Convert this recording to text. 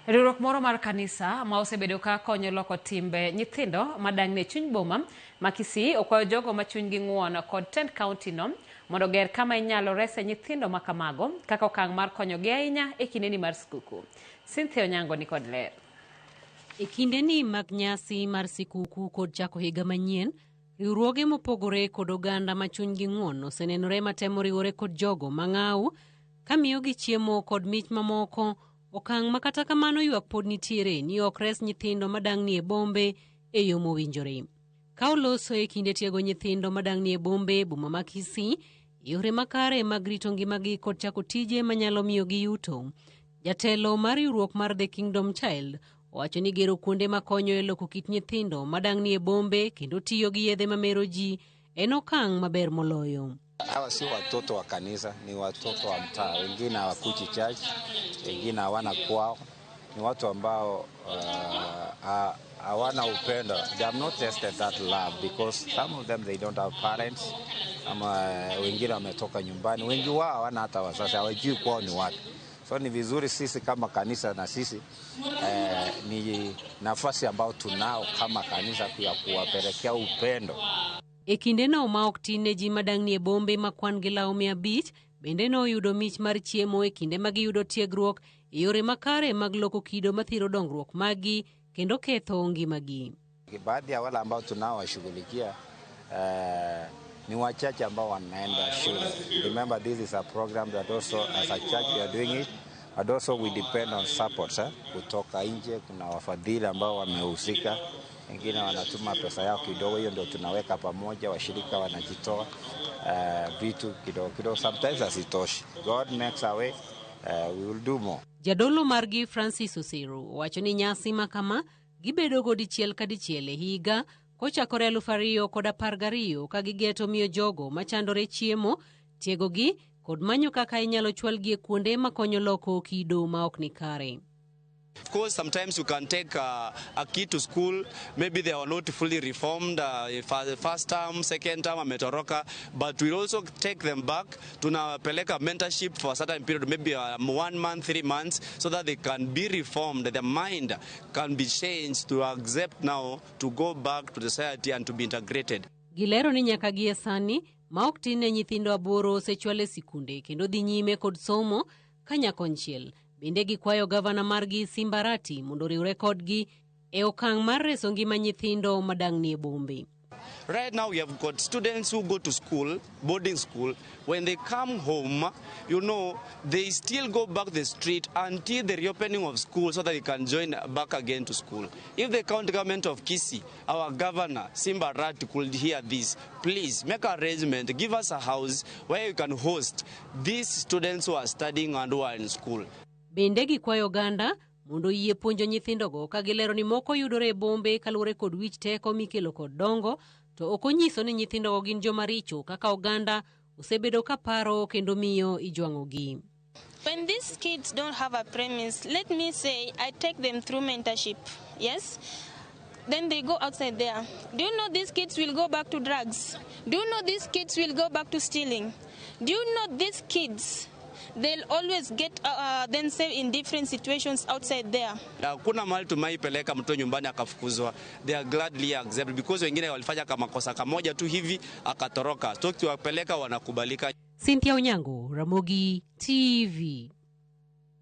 Riwruok moro mar kanisa ma osebedo ka konyo loko timbe nyithindo madang' ne chuny boma ma Kisii okwayo jogo ma chunygi ng'uon kod tend kaonti no mondo ger kama inyalo rese nyithindo ma kamago kaka okang' mar konyogi ahinya e kindeni mar skuku. Cynthia Onyango ni kod ler. E kindeni mag nyasi mar sikuku kod chako higa manyien, riwruoge mopogore kod oganda ma chunygi ng'uon osenenore matemo riwore kod jogo mang'aw kamiyogi chiemo kod mich mamoko. Okang' ma kata kamano ywak pod nitiere ni ok res nyithindo madang' ni e bombe e yo mowinjore. Ka oloso e kinde tiego nyithindo madang' ni e bombe boma ma Kisii, yore makare mag rito ngimagi kod chako tije manyalo miyogi yuto. Jatelo mar riwruok mar The Kingdom Child owacho ni gero kuonde makonyo e loko kit nyithindo madang' ni e bombe kendo tiyo gi yedhe mamero ji en okang' maber moloyo. Hawa si watoto wa kanisa, ni watoto wa mtaa. Wengine hawakuji church, wengine hawana kwao. Ni watu ambao hawana upendo. They have not tested that love because some of them they don't have parents. Ama wengine wametoka nyumbani. Wengi wao hawana hata wazazi, hawajui kwao ni wapi. So ni vizuri sisi kama kanisa na sisi ni nafasi ambao tunao kama kanisa ya kuwapelekea upendo. E kinde no ma ok tin ne ji madang' ni e bombe ma kwan gi law 500 bende no yudo mich mar chiemo e kinde ma giyudo tiegruok e yore makare mag loko kido mathiro dongruok magi kendo ketho ngimagi. Baadhi ya wale ambao tunawashughulikia ni wachache ambao wanaenda shule. Remember, this is a program that also as a church we are doing it, but also we depend on support kutoka nje. Kuna wafadhili ambao wamehusika, wengine wanatuma pesa yao kidogo, hiyo ndio tunaweka pamoja, washirika wanajitoa vitu kidogo kidogo, sometimes asitoshi. God makes a way, we will do more. Jadolo margi Francis Osiru wacho ni nyasi makama gibedo godichiel kadichiel e higa kochakore 2012 ka gigeto miyo jogo machandore chiemo, tiegogi kod manyo kaka inyalo chwalgi e kuonde makonyo loko kido ma ok ni kare. Of course, sometimes you can take a kid to school, maybe they are not fully reformed, first term, second term, ametoroka, but we also take them back, tunapeleka mentorship for a certain period, maybe 1 month, 3 months, so that they can be reformed, their mind can be changed to accept now to go back to the society and to be integrated. Gilero ni nyaka gie sani, ma ok tin ne nyithindo 8 osechwale sikunde kendo dhi nyime kod somo kanyakonchiel. Bende gikwayo gavana margi Simbarati mondo riwre kodgi e okang' mar reso ngima nyithindo madang' ni e bombe. Right now we have got students who go to school, boarding school. When they come home, you know, they still go back the street until the reopening of school so that they can join back again to school. If the county government of Kisii, our governor, Simbarati, could hear this, please make an arrangement, give us a house where you can host these students who are studying and who are in school. Bende gikwayo oganda mondo yie puonjo nyithindogo ka gilero ni moko yudore e bombe kaluwore kod wich teko mikelo kod dongo, to ok onyiso ni nyithindogo gin joma richo kaka oganda osebedo ka paro kendo miyo ijwang'ogi. When these kids don't have a premise, let me say I take them through mentorship, yes? Then they go outside there. Do you know these kids will go back to drugs? Do you know these kids will go back to stealing? Do you know these kids, they'll always get themselves in different situations outside there. Kuna mahali tumaipeleka mtu nyumbani akafukuzwa. They are gladly accepted because wengine walifanya kama kosa kamoja tu hivi akatoroka. Tukiwapeleka wanakubalika. Cynthia Onyango, Ramogi TV.